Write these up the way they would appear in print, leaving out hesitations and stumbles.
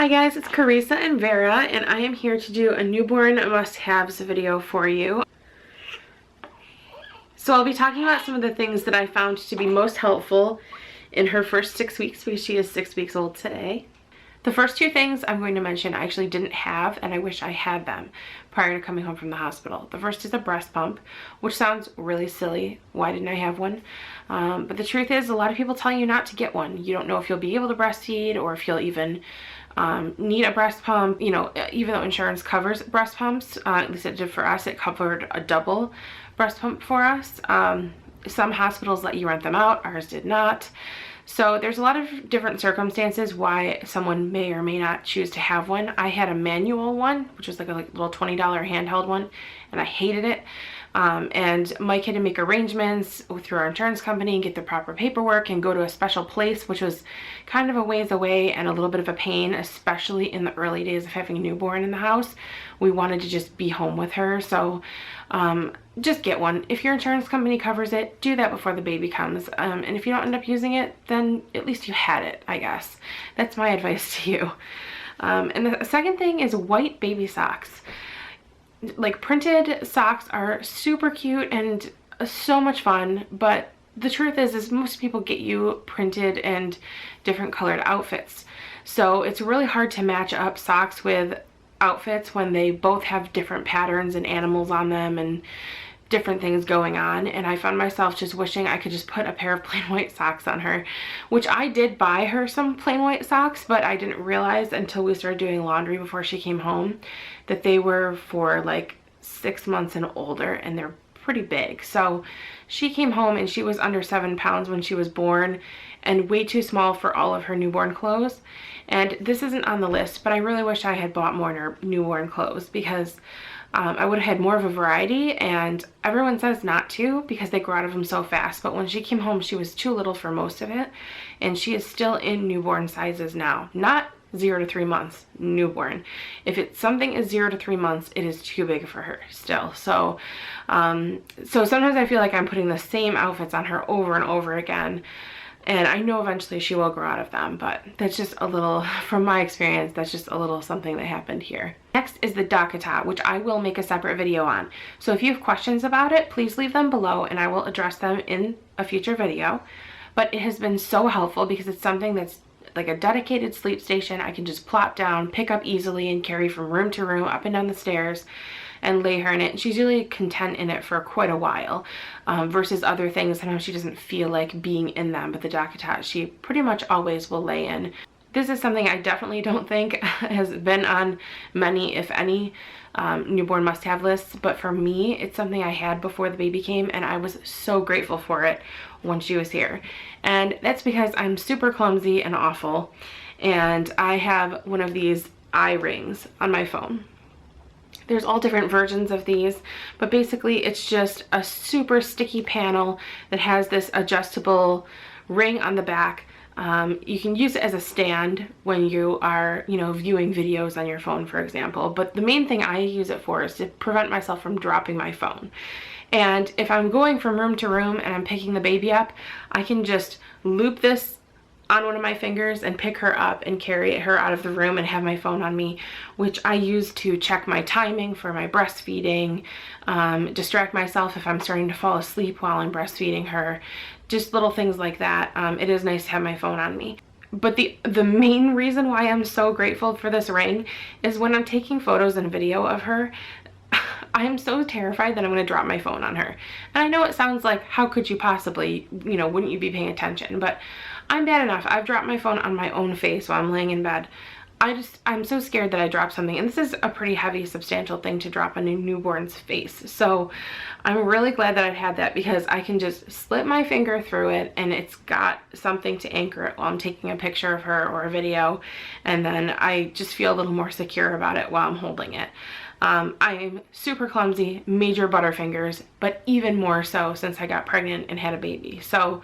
Hi guys, it's Carissa and Vera, and I am here to do a newborn must-haves video for you. So I'll be talking about some of the things that I found to be most helpful in her first 6 weeks, because she is 6 weeks old today. The first two things I'm going to mention I actually didn't have, and I wish I had them prior to coming home from the hospital. The first is a breast pump, which sounds really silly. Why didn't I have one? But the truth is, a lot of people tell you not to get one. You don't know if you'll be able to breastfeed or if you'll even need a breast pump. You know, even though insurance covers breast pumps, at least it did for us, it covered a double breast pump for us. Some hospitals let you rent them out, ours did not. So there's a lot of different circumstances why someone may or may not choose to have one. I had a manual one, which was like a little $20 handheld one, and I hated it. And Mike had to make arrangements through our insurance company and get the proper paperwork and go to a special place, which was kind of a ways away and a little bit of a pain, especially in the early days of having a newborn in the house. We wanted to just be home with her, so just get one. If your insurance company covers it, do that before the baby comes. And if you don't end up using it, then at least you had it, I guess. That's my advice to you. And the second thing is white baby socks. Like, printed socks are super cute and so much fun, but the truth is most people get you printed and different colored outfits. So it's really hard to match up socks with outfits when they both have different patterns and animals on them and different things going on. And I found myself just wishing I could just put a pair of plain white socks on her, which I did buy her some plain white socks, but I didn't realize until we started doing laundry before she came home that they were for like 6 months and older, and they're pretty big. So she came home and she was under 7 pounds when she was born and way too small for all of her newborn clothes. And this isn't on the list, but I really wish I had bought more newborn clothes, because I would have had more of a variety, and everyone says not to because they grow out of them so fast. But when she came home, she was too little for most of it, and she is still in newborn sizes now. Not 0 to 3 months, newborn. If something is 0 to 3 months, it is too big for her still. So, so sometimes I feel like I'm putting the same outfits on her over and over again. And I know eventually she will grow out of them, but that's just a little, from my experience, that's just a little something that happened here. Next is the Docket, which I will make a separate video on. So if you have questions about it, please leave them below and I will address them in a future video. But it has been so helpful because it's something that's like a dedicated sleep station. I can just plop down, pick up easily, and carry from room to room, up and down the stairs, and lay her in it. And she's really content in it for quite a while, versus other things. I know she doesn't feel like being in them, but the Docket she pretty much always will lay in. This is something I definitely don't think has been on many, if any, newborn must-have lists, but for me, it's something I had before the baby came, and I was so grateful for it when she was here. And that's because I'm super clumsy and awful, and I have one of these eye rings on my phone. There's all different versions of these, but basically it's just a super sticky panel that has this adjustable ring on the back. You can use it as a stand when you are, viewing videos on your phone, for example. But the main thing I use it for is to prevent myself from dropping my phone. And if I'm going from room to room and I'm picking the baby up, I can just loop this on one of my fingers and pick her up and carry her out of the room and have my phone on me, which I use to check my timing for my breastfeeding, distract myself if I'm starting to fall asleep while I'm breastfeeding her, just little things like that. It is nice to have my phone on me. But the main reason why I'm so grateful for this ring is when I'm taking photos and video of her, I am so terrified that I'm going to drop my phone on her. And I know it sounds like, how could you possibly, wouldn't you be paying attention? But I'm bad enough. I've dropped my phone on my own face while I'm laying in bed. I'm so scared that I dropped something. And this is a pretty heavy, substantial thing to drop on a newborn's face. So I'm really glad that I've had that, because I can just slip my finger through it and it's got something to anchor it while I'm taking a picture of her or a video. And then I just feel a little more secure about it while I'm holding it. I'm super clumsy, major butterfingers, but even more so since I got pregnant and had a baby. So,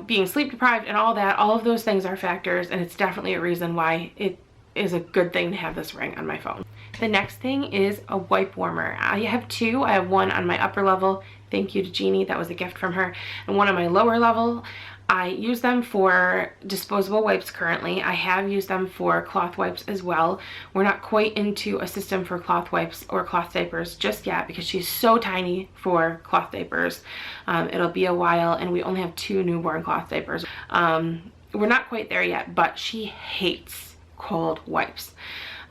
being sleep deprived and all that, all of those things are factors, and it's definitely a reason why it is a good thing to have this ring on my phone. The next thing is a wipe warmer. I have two. I have one on my upper level. Thank you to Jeannie. That was a gift from her. And one on my lower level. I use them for disposable wipes currently. I have used them for cloth wipes as well. We're not quite into a system for cloth wipes or cloth diapers just yet because she's so tiny for cloth diapers. It'll be a while, and we only have 2 newborn cloth diapers. We're not quite there yet, but she hates cold wipes.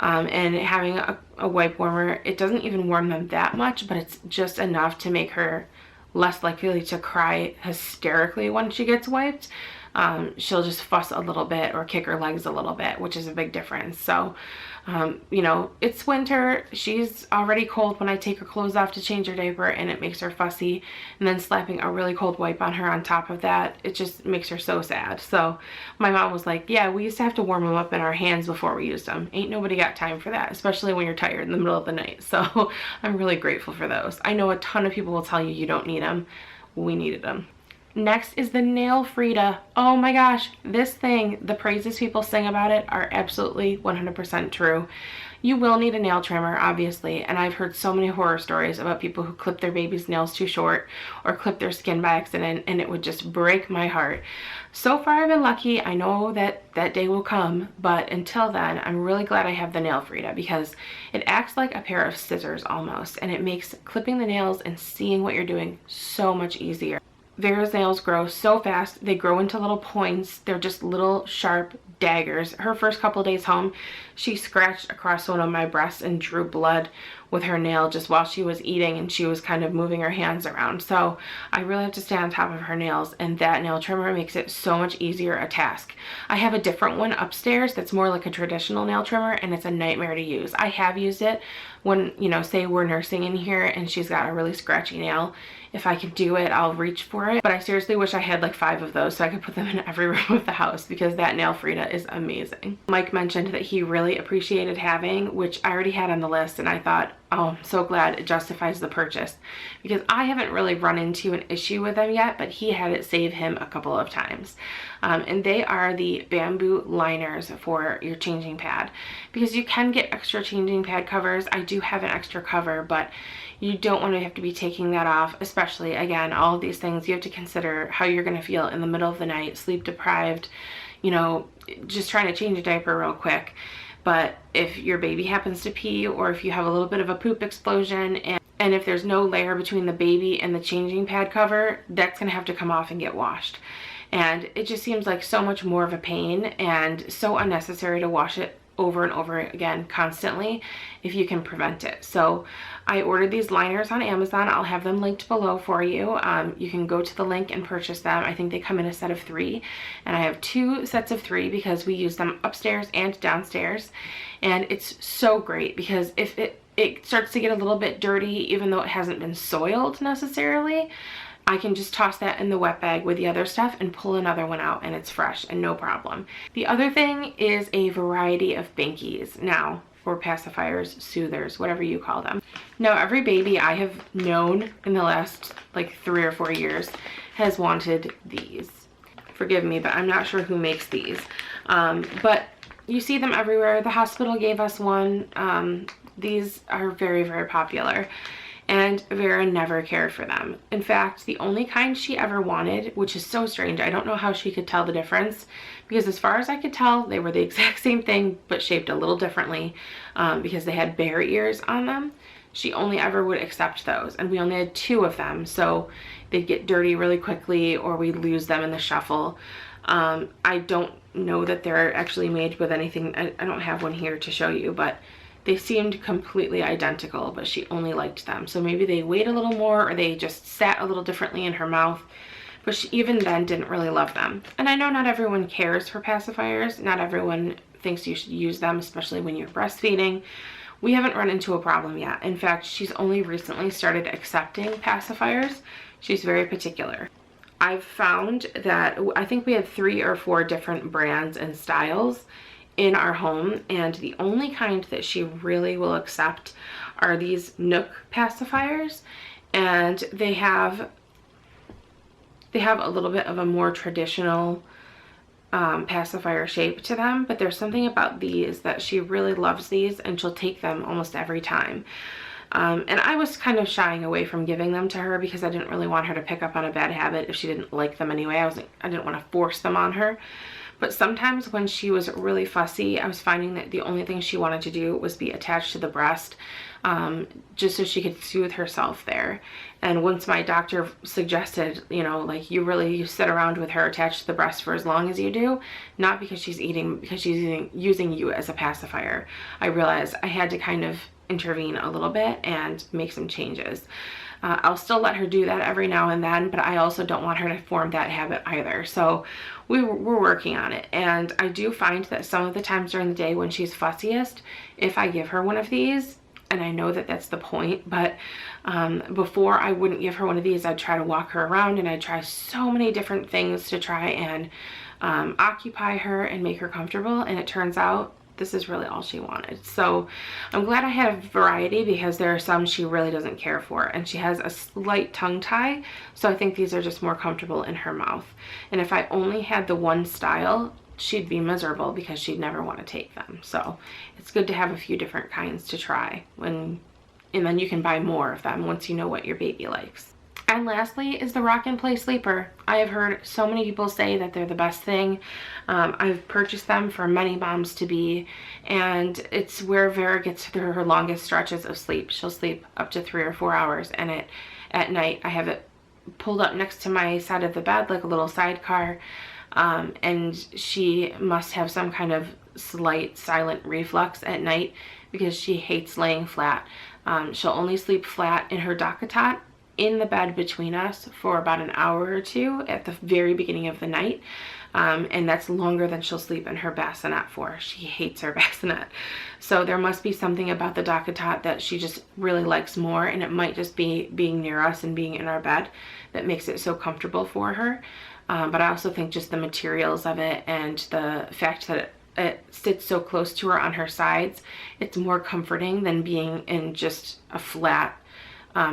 And having a wipe warmer, it doesn't even warm them that much, but it's just enough to make her less likely to cry hysterically when she gets wiped. She'll just fuss a little bit or kick her legs a little bit, which is a big difference. So, you know, it's winter. She's already cold when I take her clothes off to change her diaper, and it makes her fussy. And then slapping a really cold wipe on her on top of that, it just makes her so sad. So my mom was like, yeah, we used to have to warm them up in our hands before we used them. Ain't nobody got time for that, especially when you're tired in the middle of the night. So I'm really grateful for those. I know a ton of people will tell you you don't need them. We needed them. Next is the Nail Frida. Oh my gosh, this thing, the praises people sing about it are absolutely 100% true. You will need a nail trimmer, obviously, and I've heard so many horror stories about people who clip their baby's nails too short or clip their skin by accident, and it would just break my heart. So far I've been lucky. I know that that day will come, but until then, I'm really glad I have the Nail Frida because it acts like a pair of scissors almost, and it makes clipping the nails and seeing what you're doing so much easier. Vera's nails grow so fast. They grow into little points. They're just little sharp daggers. Her first couple days home, she scratched across one of my breasts and drew blood with her nail just while she was eating, and she was kind of moving her hands around. So I really have to stay on top of her nails, and that nail trimmer makes it so much easier a task. I have a different one upstairs that's more like a traditional nail trimmer, and it's a nightmare to use. I have used it when, you know, say we're nursing in here and she's got a really scratchy nail. If I can do it, I'll reach for it. But I seriously wish I had like 5 of those so I could put them in every room of the house because that Nail Frida is amazing. Mike mentioned that he really appreciated having, which I already had on the list, and I thought, oh, I'm so glad it justifies the purchase because I haven't really run into an issue with them yet, but he had it save him a couple of times. And they are the bamboo liners for your changing pad because you can get extra changing pad covers. I do have an extra cover, but you don't want to have to be taking that off, especially, again, all of these things you have to consider how you're going to feel in the middle of the night, sleep deprived, you know, just trying to change a diaper real quick. But if your baby happens to pee, or if you have a little bit of a poop explosion, and if there's no layer between the baby and the changing pad cover, that's going to have to come off and get washed. And it just seems like so much more of a pain and so unnecessary to wash it over and over again constantly if you can prevent it. So I ordered these liners on Amazon. I'll have them linked below for you. You can go to the link and purchase them. I think they come in a set of 3, and I have 2 sets of 3 because we use them upstairs and downstairs. And it's so great because if it starts to get a little bit dirty, even though it hasn't been soiled necessarily, I can just toss that in the wet bag with the other stuff and pull another one out, and it's fresh and no problem. The other thing is a variety of binkies now, or pacifiers, soothers, whatever you call them. Now, every baby I have known in the last like 3 or 4 years has wanted these. Forgive me, but I'm not sure who makes these. But you see them everywhere. The hospital gave us one. These are very, very popular. And Vera never cared for them. In fact, the only kind she ever wanted, which is so strange, I don't know how she could tell the difference, because as far as I could tell, they were the exact same thing, but shaped a little differently, because they had bear ears on them. She only ever would accept those, and we only had 2 of them, so they'd get dirty really quickly, or we'd lose them in the shuffle. I don't know that they're actually made with anything. I don't have one here to show you, but they seemed completely identical, but she only liked them. So maybe they weighed a little more, or they just sat a little differently in her mouth, but she even then didn't really love them. And I know not everyone cares for pacifiers. Not everyone thinks you should use them, especially when you're breastfeeding. We haven't run into a problem yet. In fact, she's only recently started accepting pacifiers. She's very particular. I've found that I think we had 3 or 4 different brands and styles in our home, and the only kind that she really will accept are these Nook pacifiers, and they have a little bit of a more traditional pacifier shape to them, but there's something about these that she really loves these, and she'll take them almost every time. And I was kind of shying away from giving them to her because I didn't really want her to pick up on a bad habit if she didn't like them anyway. I didn't want to force them on her. But sometimes when she was really fussy, I was finding that the only thing she wanted to do was be attached to the breast, just so she could soothe herself there. And once my doctor suggested, you know, like, you sit around with her attached to the breast for as long as you do, not because she's eating, because she's using you as a pacifier, I realized I had to kind of intervene a little bit and make some changes. I'll still let her do that every now and then, but I also don't want her to form that habit either. So we're working on it. And I do find that some of the times during the day when she's fussiest, if I give her one of these, and I know that that's the point, but before I wouldn't give her one of these, I'd try to walk her around, and I'd try so many different things to try and occupy her and make her comfortable. And it turns out this is really all she wanted. So I'm glad I had a variety, because there are some she really doesn't care for, and she has a slight tongue tie, so I think these are just more comfortable in her mouth. And if I only had the one style, she'd be miserable because she'd never want to take them. So it's good to have a few different kinds to try, and then you can buy more of them once you know what your baby likes. And lastly is the Rock and Play Sleeper. I have heard so many people say that they're the best thing. I've purchased them for many moms-to-be, and it's where Vera gets through her longest stretches of sleep. She'll sleep up to 3 or 4 hours, and at night I have it pulled up next to my side of the bed like a little sidecar, and she must have some kind of slight silent reflux at night because she hates laying flat. She'll only sleep flat in her Docket in the bed between us for about an hour or two at the very beginning of the night, and that's longer than she'll sleep in her bassinet for. She hates her bassinet. So there must be something about the Docket that she just really likes more, and it might just be being near us and being in our bed that makes it so comfortable for her. But I also think just the materials of it and the fact that it sits so close to her on her sides, it's more comforting than being in just a flat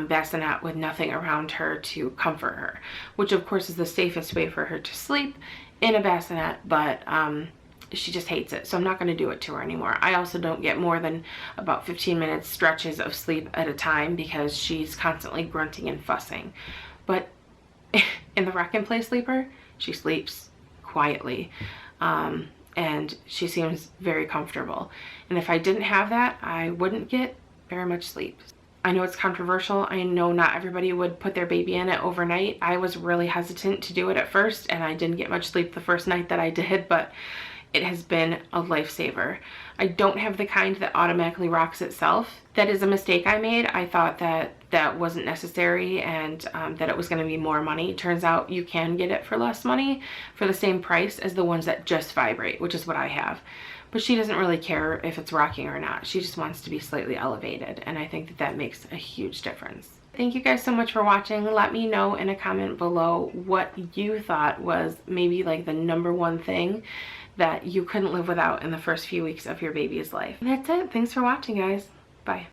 bassinet with nothing around her to comfort her, which of course is the safest way for her to sleep, in a bassinet, but she just hates it, so I'm not going to do it to her anymore. I also don't get more than about 15 minutes stretches of sleep at a time because she's constantly grunting and fussing. But in the Rock and Play Sleeper, she sleeps quietly, and she seems very comfortable. And if I didn't have that, I wouldn't get very much sleep. I know it's controversial. I know not everybody would put their baby in it overnight. I was really hesitant to do it at first, and I didn't get much sleep the first night that I did, but it has been a lifesaver. I don't have the kind that automatically rocks itself. That is a mistake I made. I thought that that wasn't necessary, and that it was going to be more money. Turns out you can get it for less money for the same price as the ones that just vibrate, which is what I have. But she doesn't really care if it's rocking or not. She just wants to be slightly elevated, and I think that that makes a huge difference. Thank you guys so much for watching. Let me know in a comment below what you thought was maybe like the #1 thing that you couldn't live without in the first few weeks of your baby's life. And that's it. Thanks for watching, guys. Bye.